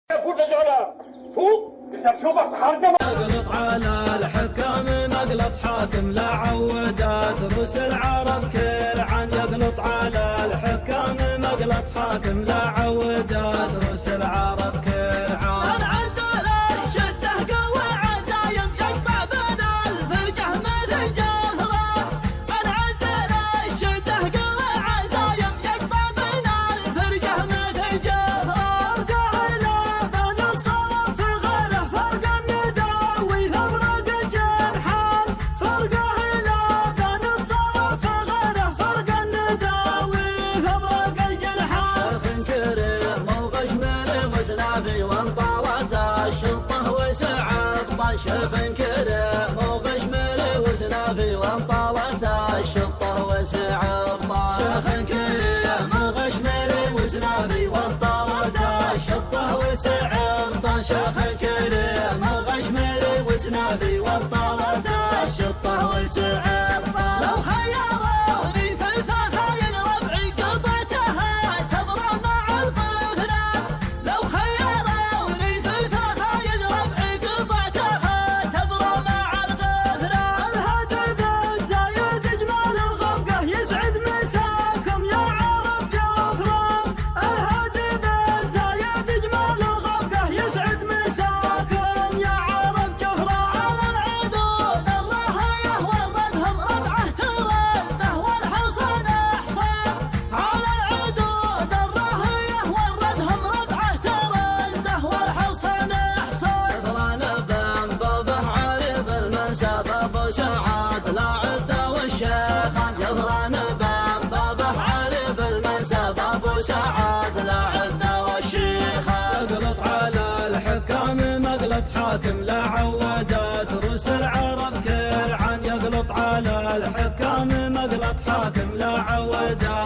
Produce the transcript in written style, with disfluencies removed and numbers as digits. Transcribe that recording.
فوت زعلان فوق شوفك حاردة اغلط على الحكام مغلط حاكم لا عودات روس العرب كل عن يغلط على الحكام مغلط حاكم لا عودات روس العرب كل عن شاف كريم وغشمل وسنافي وانطلت الشطه وسع ابطال شاف كريم وغشمل وسنافي وانطلت الشطه وسع ابطال شاف كريم وغشمل وسنافي وانطلت الشطه وسع ابطال لو خيروني في الفخايل ربعي قطعتها تبرى مع القفلان لو خيروني في الفخايل ربعي قطعتها ساعات لا عدة والشيخان يظلن بانضبه عرب المنسب ابو سعاد لا عدة والشيخان اغلط على الحكام مغلط حاكم لا عودات روس العرب كل عن يغلط على الحكام مغلط حاكم لا عودات